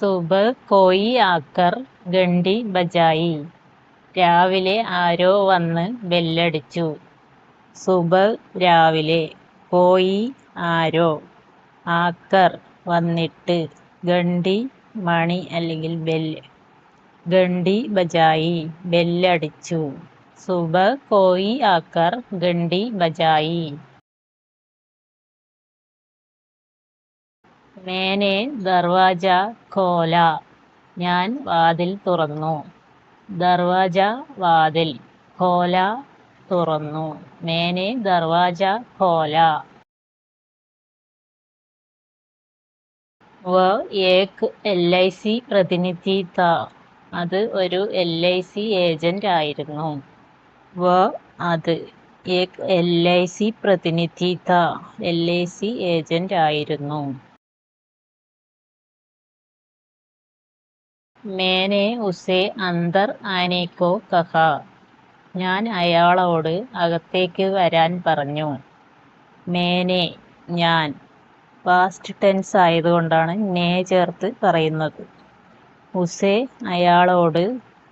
സുബഹ് കോയി ആക്കർ ഗണ്ടി ബജായി. രാവിലെ ആരോ വന്ന് ബെല്ലടിച്ചു. സുബഹ് രാവിലെ, കോയി ആരോ, ആക്കർ വന്നിട്ട്, ഗണ്ടി മണി അല്ലെങ്കിൽ ബെല്ല്, ഗണ്ടി ബജായി ബെല്ലടിച്ചു. സുബഹ് കോയി ആക്കർ ഗണ്ടി ബജായി. മേനെ ദർവാജ ഖോല, ഞാൻ വാതിൽ തുറന്നു. ദർവാജ വാതിൽ, ഖോല തുറന്നു. മേനെ ദർവാജ ഖോല. വ ഏക് LIC പ്രതിനിധി താ, അത് ഒരു LIC ഏജന്റ് ആയിരുന്നു. വ അത്, ഏക് LIC പ്രതിനിധി താ, LIC ഏജന്റ് ആയിരുന്നു. മേനെ ഉസേ അന്തർ ആനെ കോ കഹാ, ഞാൻ അയാളോട് അകത്തേക്ക് വരാൻ പറഞ്ഞു. മേനെ ഞാൻ, പാസ്റ്റ് ടെൻസ് ആയതുകൊണ്ടാണ് നേ ചേർത്ത് പറയുന്നത്. ഉസേ അയാളോട്,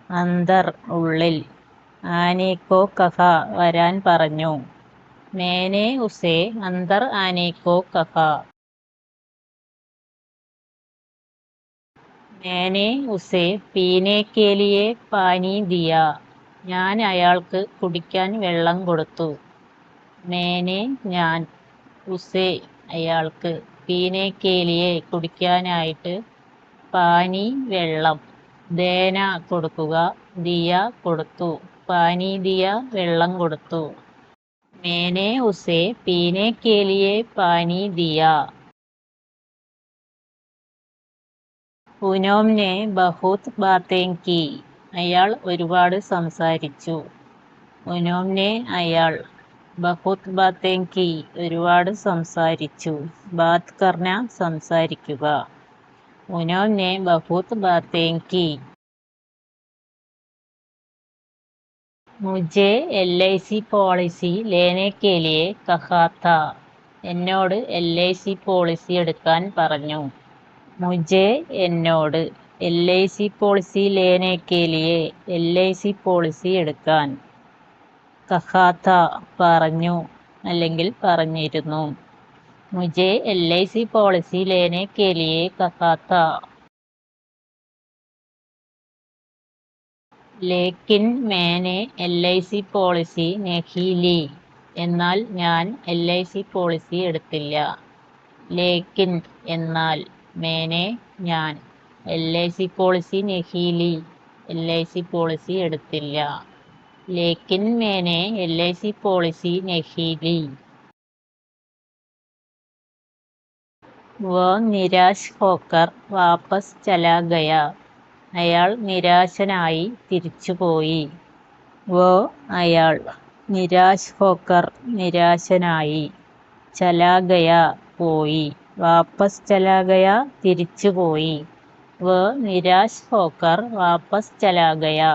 അന്തർ ഉള്ളിൽ, ആനെ കോ കഹാ വരാൻ പറഞ്ഞു. മേനെ ഉസേ അന്തർ ആനെ കോ കഹാ. മേനെ ഉസേ പീനെ കെ ലിയെ പാനി ദിയാ, ഞാൻ അയാൾക്ക് കുടിക്കാൻ വെള്ളം കൊടുത്തു. മേനെ ഞാൻ, ഉസേ അയാൾക്ക്, പീനെ കെ ലിയെ കുടിക്കാനായിട്ട്, പാനി വെള്ളം, ദേന കൊടുക്കുക, ദിയ കൊടുത്തു, പാനി ദിയ വെള്ളം കൊടുത്തു. മേനെ ഉസേ പീനെ കെ ലിയെ പാനി ദിയാ. പൂനോംനെ ബഹുത് ബാതേം കി, അയാൾ ഒരുപാട് സംസാരിച്ചു. പൂനോംനെ അയാൾ, ബഹുത് ബാതേം കി ഒരുപാട് സംസാരിച്ചു, ബാത് കർന സംസാരിക്കുക. പൂനോംനെ ബഹുത് ബാതേം കി. മുझे LIC പോളിസി ലേനെ കെ ലിയെ കഹാ താ, എന്നോട് LIC പോളിസി എടുക്കാൻ പറഞ്ഞു. മുझे എന്നോട്, LIC പോളിസി ലേനെ കെ ലിയെ LIC പോളിസി എടുക്കാൻ, കഹാ താ പറഞ്ഞു അല്ലെങ്കിൽ പറഞ്ഞിരുന്നു. മുझे LIC പോളിസി ലേനെ കെ ലിയെ കഹാ താ. ലേക്കിൻ മേനെ LIC പോളിസി നഹീ ലീ, എന്നാൽ ഞാൻ LIC പോളിസി എടുത്തില്ല. ലേക്കിൻ എന്നാൽ, മേനെ ഞാൻ, LIC പോളിസി നഹീ ലീ LIC പോളിസി എടുത്തില്ല. ലേക്കിൻ മേനെ LIC പോളിസി നഹീ ലീ. വ നിരാശ് ഹോക്കർ വാപസ് ചലാ ഗയാ, അയാൾ നിരാശനായി തിരിച്ചുപോയി. വ അയാൾ, നിരാശ് ഹോക്കർ നിരാശനായി, ചലാ ഗയാ പോയി, വാപസ് ചലാ ഗയാ തിരിച്ചുപോയി. വ നിരാശ് ഹോക്കർ വാപസ് ചലാ ഗയാ.